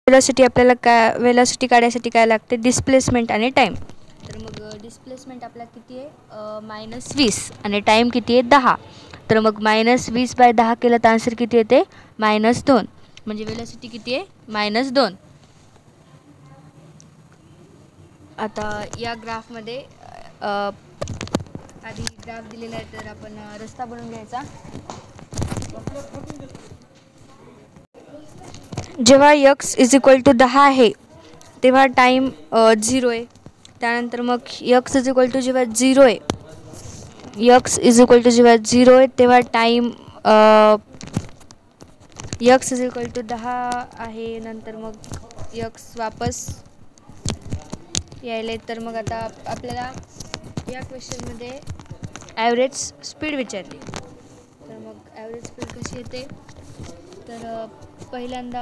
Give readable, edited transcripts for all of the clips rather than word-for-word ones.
Velocity आपल्याला काय velocity काढायसाठी काय लागते डिस्प्लेसमेंट आणि टाईम. तर मग डिस्प्लेसमेंट आपला किती आहे -20 आणि टाईम किती आहे 10. तर मग -20/10 केलं तर आन्सर किती येते -2. म्हणजे वेलोसिटी किती आहे -2. आता या ग्राफमध्ये आधी ग्राफ दिलेला आहे तर आपण रस्ता बनवून घ्यायचा. जेव्हा x = 10 आहे तेव्हा टाईम 0 आहे. त्यानंतर मग x = जेव्हा 0 आहे x जेव्हा 0 आहे तेव्हा टाईम x = 10 आहे. नंतर मग x वापस यायले. तर मग आता आपल्याला या क्वेश्चनमध्ये ॲव्हरेज स्पीड विचारली. तर मग ॲव्हरेज स्पीड कशी येते तर पहिल्यांदा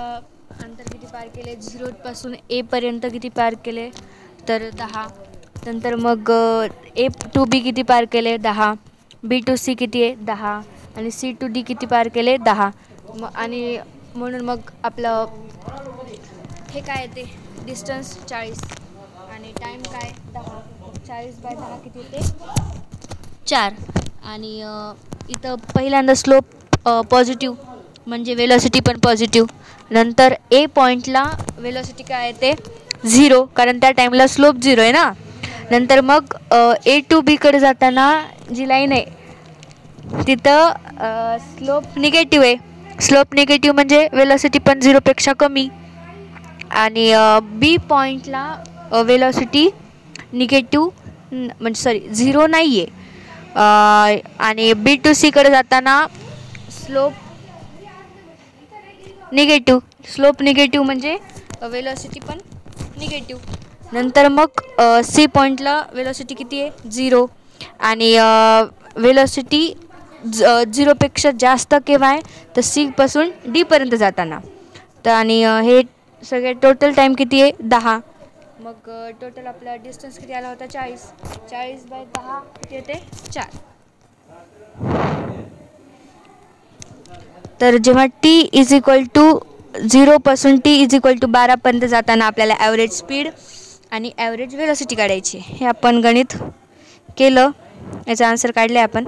अंतर किती पार केले 0 पासून A पर्यंत किती पार केले तर 10. नंतर मग A to B किती पार केले 10. B to C किती आहे 10 आणि C to D किती पार केले 10. आणि म्हणून मग आपलं हे काय येते डिस्टन्स 40 आणि टाईम काय 10. 40/10 किती येते 4. आणि इथं पहिल्यांदा स्लोप पॉझिटिव्ह म्हणजे वेलोसिटी पण पॉझिटिव्ह. नंतर A पॉईंटला वेलोसिटी काय येते 0 कारण त्या टाईमला स्लोप 0 आहे ना. नंतर मग A to B कडे जाताना जी लाईन आहे तिथं स्लोप निगेटिव्ह आहे. स्लोप निगेटिव्ह म्हणजे वेलोसिटी पण 0पेक्षा कमी. आणि B पॉईंटला वेलोसिटी निगेटिव्ह म्हणजे 0 नाही आहे. आणि B to C कडे जाताना स्लोप निगेटिव्ह म्हणजे वेलोसिटी पण निगेटिव्ह. नंतर मग C पॉईंटला वेलोसिटी किती आहे 0 आणि वेलोसिटी 0पेक्षा जास्त केव्हा आहे तर C पासून D पर्यंत जाताना. तर आणि हे सगळे टोटल टाईम किती आहे 10. मग टोटल आपला डिस्टन्स किती आला होता 40. 40/10 किती येते 4. तर जेव्हा t = 0 पासून t = 12 पर्यंत जाताना आपल्याला ॲव्हरेज स्पीड आणि ॲव्हरेज वेलोसिटी काढायची. हे आपण गणित केलं. याचा आन्सर काढले आपण.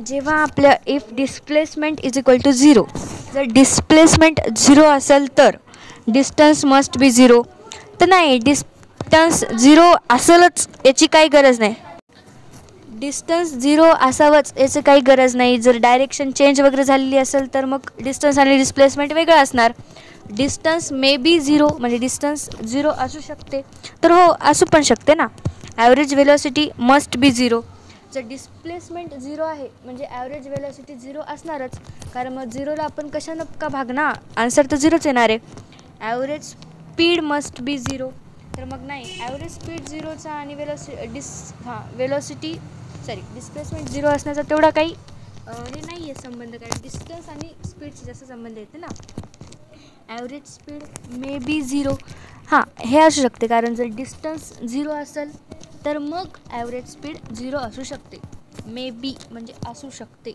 जेव्हा आपल्या इफ डिस्प्लेसमेंट = 0 जर डिस्प्लेसमेंट 0 असेल तर डिस्टन्स मस्ट बी 0. तर नाही डिस्टन्स 0 असेलच याची काही गरज नाही. डिस्टन्स 0 असावंच याची काही गरज नाही. जर डायरेक्शन चेंज वगैरे झालेली असेल तर मग डिस्टन्स आणि डिस्प्लेसमेंट वेगळं असणार. डिस्टन्स मे बी 0 म्हणजे डिस्टन्स 0 असू शकते तर हो असू पण शकते ना. Average velocity must be 0. जर डिस्प्लेसमेंट 0 आहे म्हणजे ॲव्हरेज वेलोसिटी 0 असणारच कारण मग 0ला आपण कशानं का भागणार आन्सर तर 0च येणार आहे. Average speed must be 0. तर मग नाही ॲव्हरेज स्पीड 0चा आणि डिस्प्लेसमेंट 0 असण्याचा तेवढा काही हे नाही आहे संबंध कारण डिस्टन्स आणि स्पीडशी जास्त संबंध येते ना. ॲव्हरेज स्पीड मे बी 0 हां हे असू शकते कारण जर डिस्टन्स 0 असेल तर मग ॲव्हरेज स्पीड 0 असू शकते. मे बी म्हणजे असू शकते.